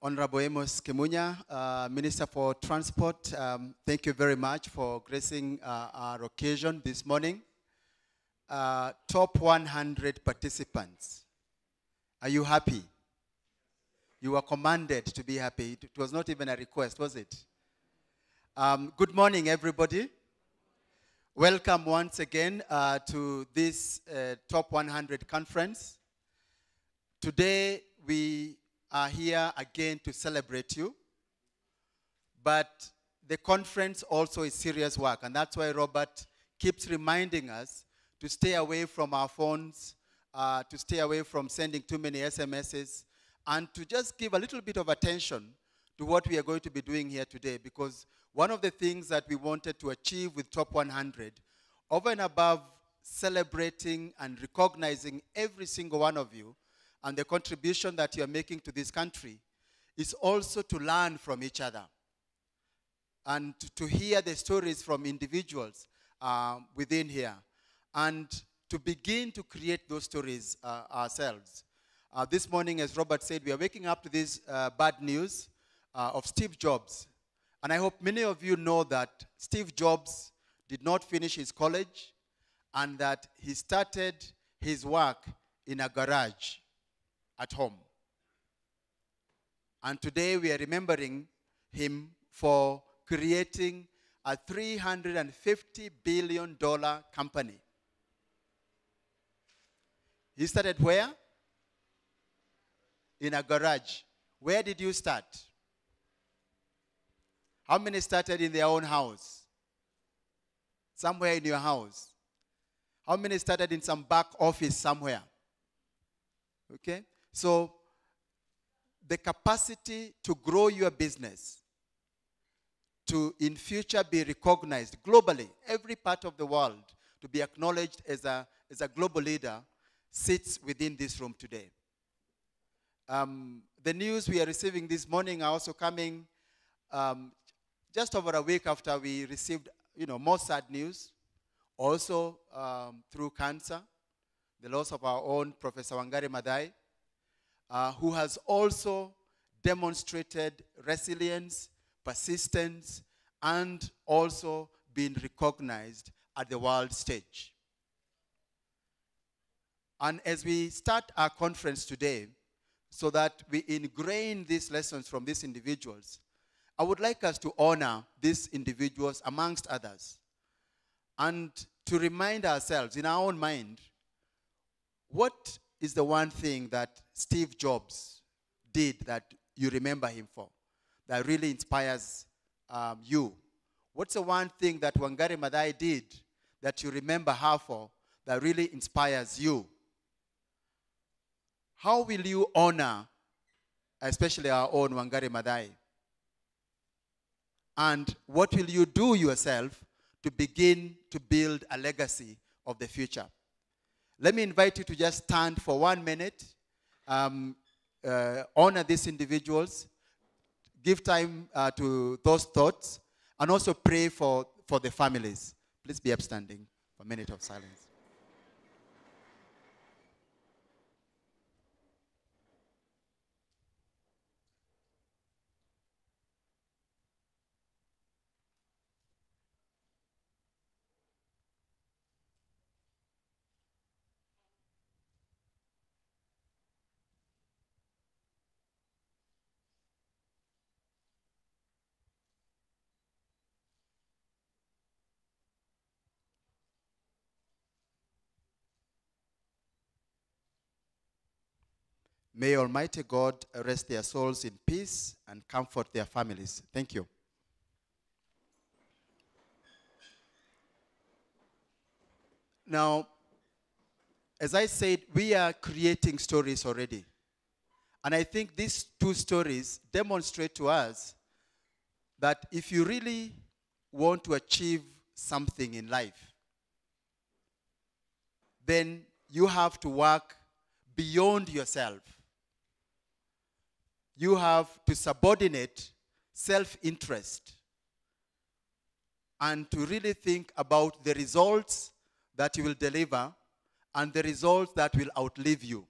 Honorable Amos Kimunya, Minister for Transport, thank you very much for gracing our occasion this morning. Top 100 participants. Are you happy? You were commanded to be happy. It was not even a request, was it? Good morning, everybody. Welcome once again to this Top 100 conference. Today, we are here again to celebrate you. But the conference also is serious work, and that's why Robert keeps reminding us to stay away from our phones, to stay away from sending too many SMSs, and to just give a little bit of attention to what we are going to be doing here today, because one of the things that we wanted to achieve with Top 100, over and above celebrating and recognizing every single one of you and the contribution that you are making to this country, is also to learn from each other and to hear the stories from individuals within here, and to begin to create those stories ourselves. This morning, as Robert said, we are waking up to this bad news of Steve Jobs. And I hope many of you know that Steve Jobs did not finish his college and that he started his work in a garage at home. And today we are remembering him for creating a $350 billion company. He started where? In a garage. Where did you start? How many started in their own house? Somewhere in your house. How many started in some back office somewhere? Okay? So, the capacity to grow your business, to in future be recognized globally, every part of the world, to be acknowledged as a global leader, sits within this room today. The news we are receiving this morning are also coming just over a week after we received, more sad news. Also through cancer, the loss of our own Professor Wangari Maathai, who has also demonstrated resilience, persistence, and also been recognized at the world stage. And as we start our conference today, so that we ingrain these lessons from these individuals, I would like us to honor these individuals amongst others, and to remind ourselves in our own mind, what is the one thing that Steve Jobs did that you remember him for, that really inspires you? What's the one thing that Wangari Maathai did that you remember her for, that really inspires you? How will you honor, especially our own Wangari Maathai? And what will you do yourself to begin to build a legacy of the future? Let me invite you to just stand for 1 minute, honor these individuals, give time to those thoughts, and also pray for the families. Please be upstanding for a minute of silence. May Almighty God rest their souls in peace and comfort their families. Thank you. Now, as I said, we are creating stories already. And I think these two stories demonstrate to us that if you really want to achieve something in life, then you have to work beyond yourself. You have to subordinate self-interest and to really think about the results that you will deliver and the results that will outlive you.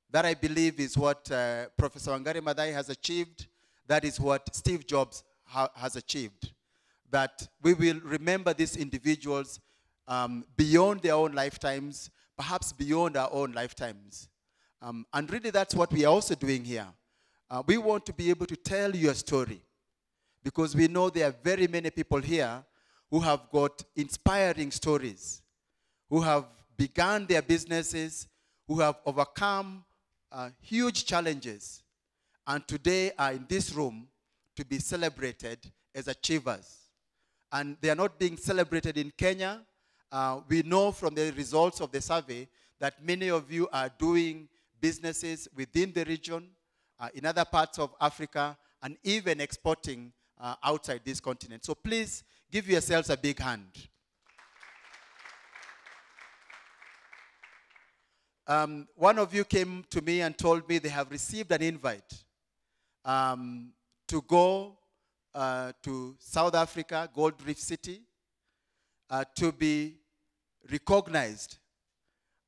That, I believe, is what Professor Wangari Maathai has achieved. That is what Steve Jobs has achieved. That we will remember these individuals beyond their own lifetimes, perhaps beyond our own lifetimes. And really, that's what we are also doing here. We want to be able to tell your story, because we know there are very many people here who have got inspiring stories, who have begun their businesses, who have overcome huge challenges, and today are in this room to be celebrated as achievers. And they are not being celebrated in Kenya. We know from the results of the survey that many of you are doing businesses within the region, in other parts of Africa, and even exporting outside this continent. So please give yourselves a big hand. One of you came to me and told me they have received an invite to go to South Africa, Gold Reef City, to be recognized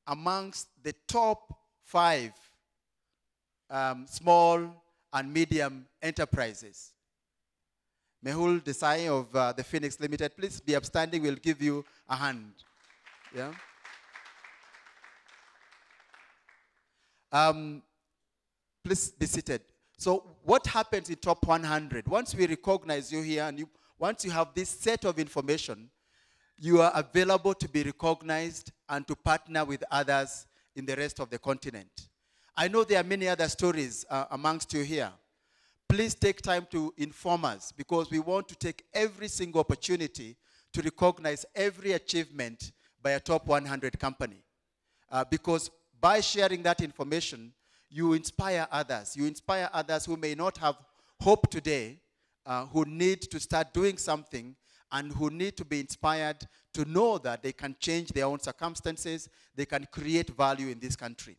amongst the top 5 small and medium enterprises. Mehul Desai of the Phoenix Limited, please be upstanding. We'll give you a hand. Yeah. Please be seated. So what happens in top 100? Once we recognize you here, and once you have this set of information, you are available to be recognized and to partner with others in the rest of the continent. I know there are many other stories amongst you here. Please take time to inform us, because we want to take every single opportunity to recognize every achievement by a top 100 company. Because by sharing that information, you inspire others. You inspire others who may not have hope today, who need to start doing something, and who need to be inspired to know that they can change their own circumstances, they can create value in this country.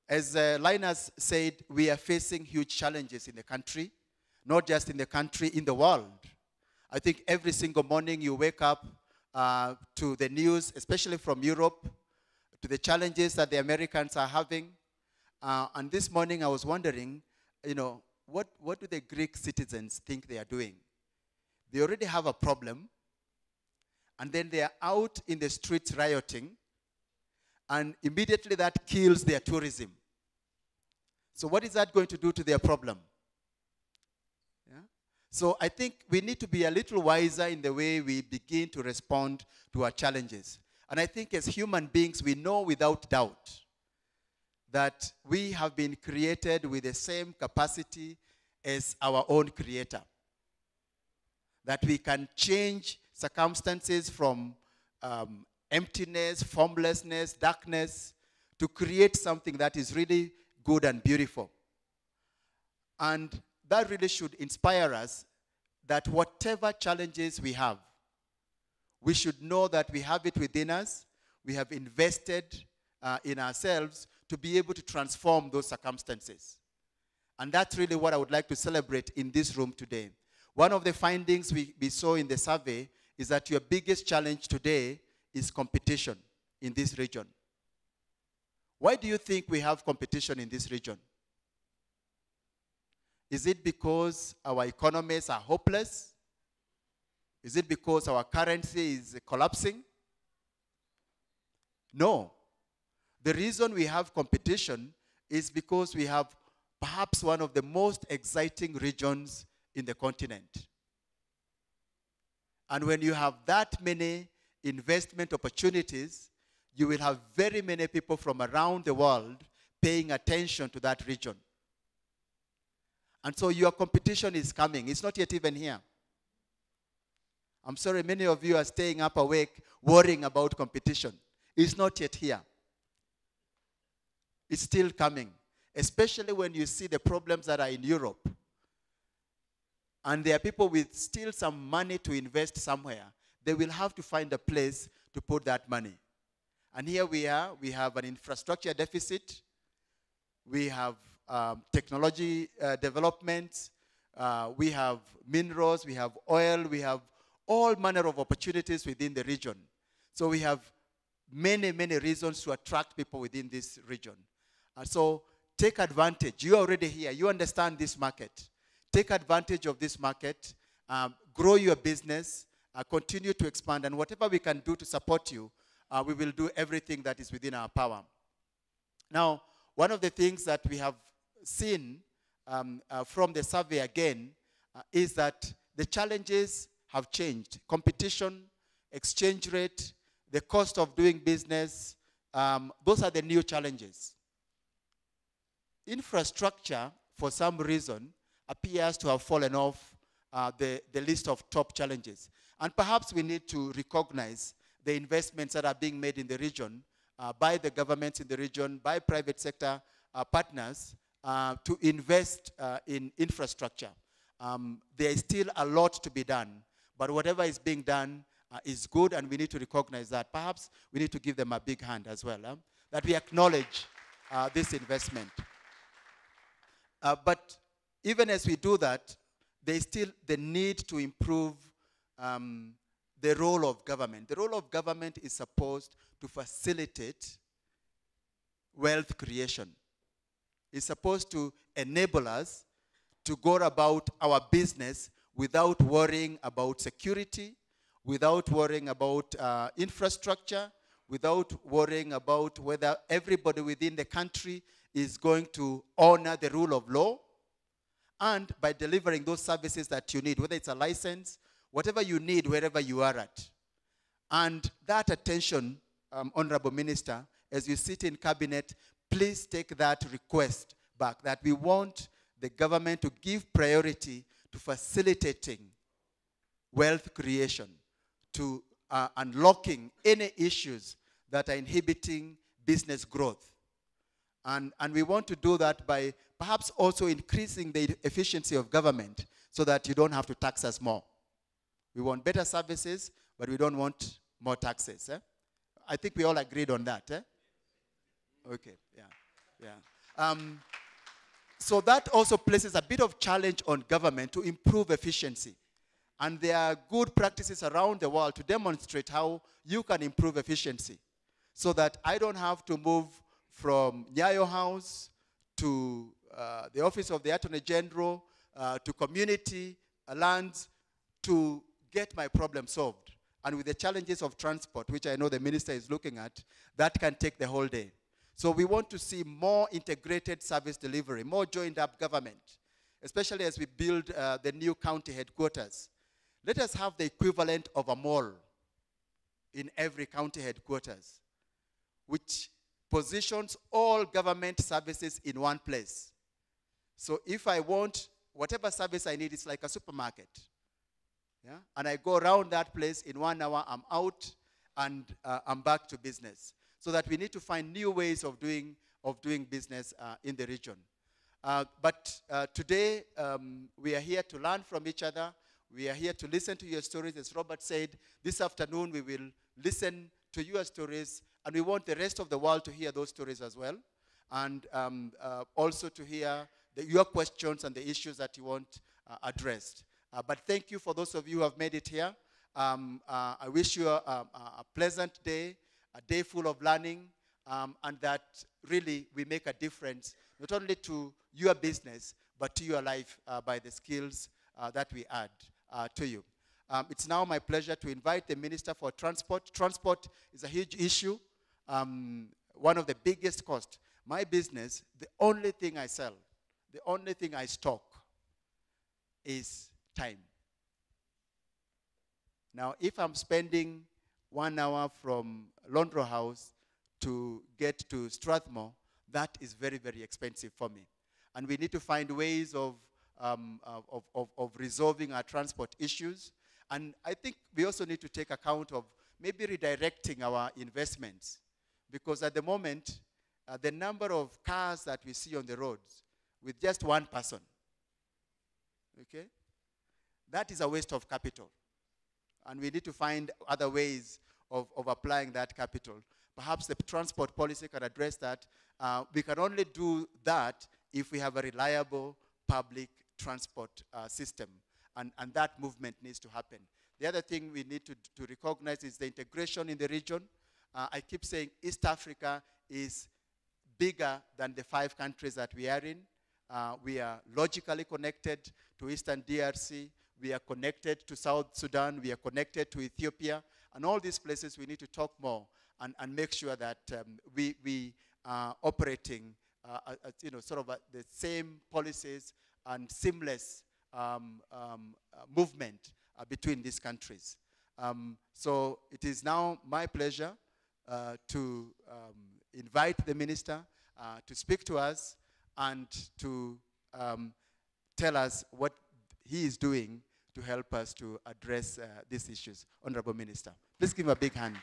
As Linus said, we are facing huge challenges in the country, not just in the country, in the world. I think every single morning you wake up to the news, especially from Europe, to the challenges that the Americans are having. And this morning I was wondering, what do the Greek citizens think they are doing? They already have a problem, and then they are out in the streets rioting, and immediately that kills their tourism. So what is that going to do to their problem? Yeah? So I think we need to be a little wiser in the way we begin to respond to our challenges. And I think as human beings, we know without doubt that we have been created with the same capacity as our own Creator. That we can change circumstances from emptiness, formlessness, darkness, to create something that is really good and beautiful. And that really should inspire us that whatever challenges we have, we should know that we have it within us. We have invested in ourselves to be able to transform those circumstances. And that's really what I would like to celebrate in this room today. One of the findings we saw in the survey is that your biggest challenge today is competition in this region. Why do you think we have competition in this region? Is it because our economies are hopeless? Is it because our currency is collapsing? No. The reason we have competition is because we have perhaps one of the most exciting regions in the continent. And when you have that many investment opportunities, you will have very many people from around the world paying attention to that region. And so your competition is coming. It's not yet even here. I'm sorry, many of you are staying up awake worrying about competition. It's not yet here. It's still coming, especially when you see the problems that are in Europe. And there are people with still some money to invest somewhere. They will have to find a place to put that money. And here we are. We have an infrastructure deficit. We have technology development. We have minerals. We have oil. We have all manner of opportunities within the region. So we have many, many reasons to attract people within this region. So take advantage. You're already here. You understand this market. Take advantage of this market. Grow your business. Continue to expand. And whatever we can do to support you, we will do everything that is within our power. Now, one of the things that we have seen from the survey again is that the challenges have changed. Competition, exchange rate, the cost of doing business, those are the new challenges. Infrastructure, for some reason, appears to have fallen off the list of top challenges. And perhaps we need to recognize the investments that are being made in the region by the governments in the region, by private sector partners to invest in infrastructure. There is still a lot to be done, but whatever is being done is good, and we need to recognize that. Perhaps we need to give them a big hand as well, that we acknowledge this investment. But even as we do that, there is still the need to improve the role of government. The role of government is supposed to facilitate wealth creation. It's supposed to enable us to go about our business without worrying about security, without worrying about infrastructure, without worrying about whether everybody within the country is going to honor the rule of law, and by delivering those services that you need, whether it's a license, whatever you need, wherever you are at. And that attention, Honorable Minister, as you sit in cabinet, please take that request back, that we want the government to give priority to facilitating wealth creation, to unlocking any issues that are inhibiting business growth. And we want to do that by perhaps also increasing the efficiency of government so that you don't have to tax us more. We want better services, but we don't want more taxes. I think we all agreed on that. Okay, yeah. So that also places a bit of challenge on government to improve efficiency. And there are good practices around the world to demonstrate how you can improve efficiency so that I don't have to move from Nyayo House to the Office of the Attorney General to community lands to get my problem solved. And with the challenges of transport, which I know the minister is looking at, that can take the whole day. So we want to see more integrated service delivery, more joined up government, especially as we build the new county headquarters. Let us have the equivalent of a mall in every county headquarters, which positions all government services in one place. So if I want whatever service I need, it's like a supermarket. Yeah? And I go around that place in 1 hour, I'm out, and I'm back to business. So that we need to find new ways of doing business in the region. But today, we are here to learn from each other. We are here to listen to your stories. As Robert said, this afternoon we will listen to your stories, and we want the rest of the world to hear those stories as well, and also to hear your questions and the issues that you want addressed. But thank you for those of you who have made it here. I wish you a pleasant day, a day full of learning, and that really we make a difference, not only to your business, but to your life by the skills that we add to you. It's now my pleasure to invite the Minister for Transport. Transport is a huge issue, one of the biggest costs. My business, the only thing I sell, the only thing I stock is time. Now, if I'm spending 1 hour from Londro House to get to Strathmore, that is very, very expensive for me. And we need to find ways of resolving our transport issues. And I think we also need to take account of maybe redirecting our investments. Because at the moment, the number of cars that we see on the roads with just one person, okay, that is a waste of capital. And we need to find other ways of applying that capital. Perhaps the transport policy can address that. We can only do that if we have a reliable public transport system. And that movement needs to happen. The other thing we need to recognize is the integration in the region. I keep saying East Africa is bigger than the 5 countries that we are in. We are logically connected to Eastern DRC. We are connected to South Sudan. We are connected to Ethiopia. And all these places we need to talk more and make sure that we are operating sort of the same policies and seamless movement between these countries. So it is now my pleasure to invite the minister to speak to us and to tell us what he is doing to help us to address these issues. Honorable Minister, please give him a big hand.